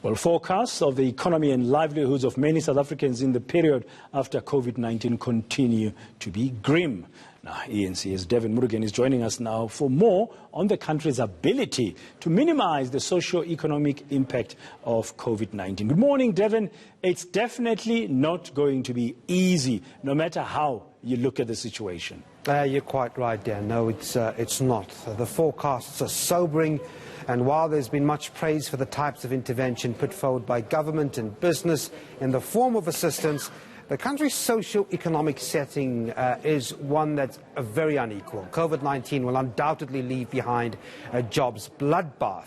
Well, forecasts of the economy and livelihoods of many South Africans in the period after COVID-19 continue to be grim. Now, eNCA's Devan Murugan is joining us now for more on the country's ability to minimize the socio-economic impact of COVID-19. Good morning, Devan. It's definitely not going to be easy, no matter how you look at the situation. You're quite right, Dan. No, it's not. The forecasts are sobering. And while there's been much praise for the types of intervention put forward by government and business in the form of assistance, the country's socio-economic setting is one that's very unequal. COVID-19 will undoubtedly leave behind a jobs bloodbath.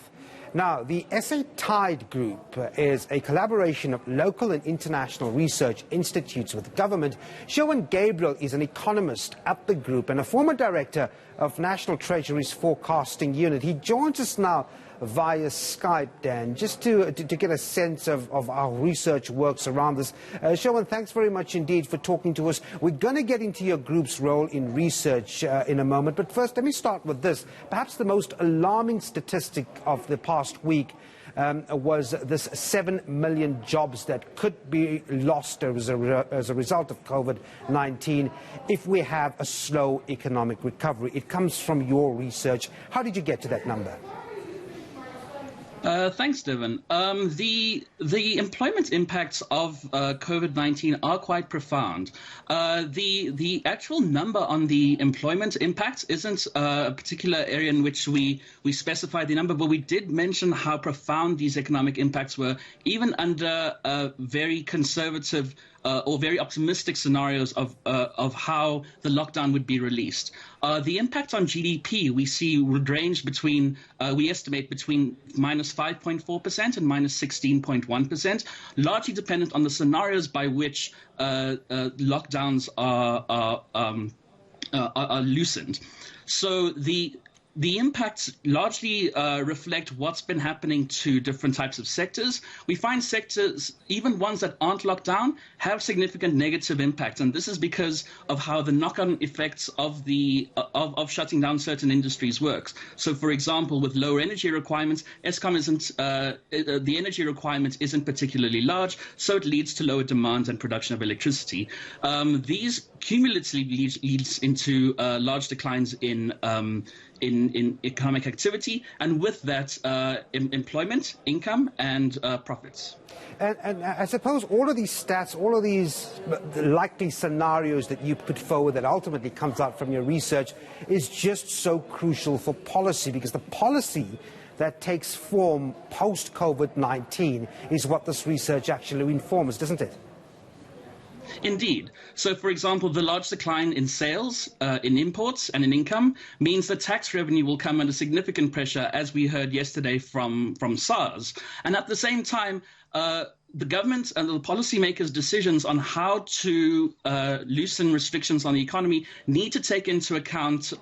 Now, the SA Tide Group is a collaboration of local and international research institutes with government. Sherwin Gabriel is an economist at the group and a former director of National Treasury's forecasting unit. He joins us now via Skype, Dan, just to get a sense of how research works around this. Sherwin, thanks very much indeed for talking to us. We're going to get into your group's role in research in a moment, but first let me start with this. Perhaps the most alarming statistic of the past week was this 7 million jobs that could be lost as a result of COVID-19 if we have a slow economic recovery. It comes from your research. How did you get to that number? Thanks, Devan. The employment impacts of COVID-19 are quite profound. The actual number on the employment impacts isn't a particular area in which we specify the number, but we did mention how profound these economic impacts were, even under very conservative or very optimistic scenarios of how the lockdown would be released. The impact on GDP we see would range between, we estimate between minus 5.4% and minus 16.1%, largely dependent on the scenarios by which lockdowns are loosened. So the impacts largely reflect what's been happening to different types of sectors. We find sectors, even ones that aren't locked down, have significant negative impacts, and this is because of how the knock-on effects of shutting down certain industries works. So, for example, with lower energy requirements, Eskom the energy requirement isn't particularly large, so it leads to lower demand and production of electricity. These cumulatively leads into large declines in economic activity, and with that, employment, income, and profits. And I suppose all of these stats, all of these likely scenarios that you put forward that ultimately comes out from your research is just so crucial for policy, because the policy that takes form post-COVID-19 is what this research actually informs, doesn't it? Indeed. So, for example, the large decline in sales, in imports and in income means that tax revenue will come under significant pressure, as we heard yesterday from SARS. And at the same time, the government and the policymakers' decisions on how to loosen restrictions on the economy need to take into account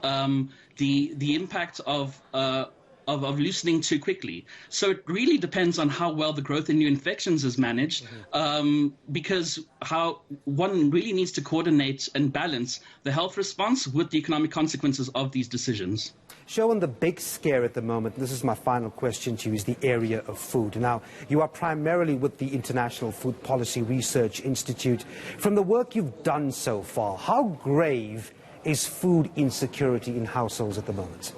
the impact of loosening too quickly. So it really depends on how well the growth in new infections is managed, because how one really needs to coordinate and balance the health response with the economic consequences of these decisions. Sherwin, the big scare at the moment, this is my final question to you, is the area of food. Now, you are primarily with the International Food Policy Research Institute. From the work you've done so far, how grave is food insecurity in households at the moment?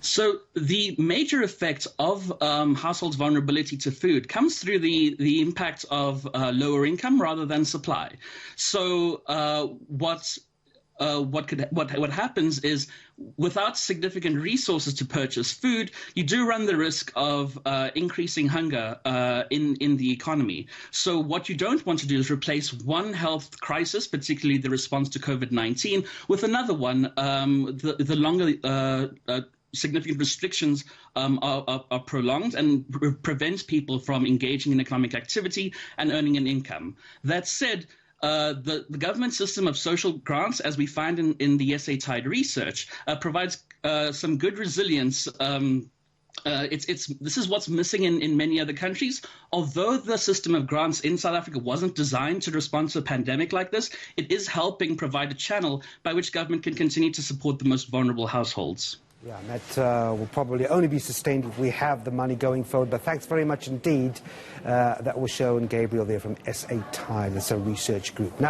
So the major effect of households' vulnerability to food comes through the impact of lower income rather than supply. So what happens is, without significant resources to purchase food, you do run the risk of increasing hunger in the economy. So what you don't want to do is replace one health crisis, particularly the response to COVID-19, with another one, the longer significant restrictions are prolonged and prevents people from engaging in economic activity and earning an income. That said, the government system of social grants, as we find in the SA Tide research, provides some good resilience. This is what's missing in many other countries. Although the system of grants in South Africa wasn't designed to respond to a pandemic like this, it is helping provide a channel by which government can continue to support the most vulnerable households. Yeah, and that will probably only be sustained if we have the money going forward. But thanks very much indeed. That was Sherwin Gabriel there from SA Times, that's a research group. Now,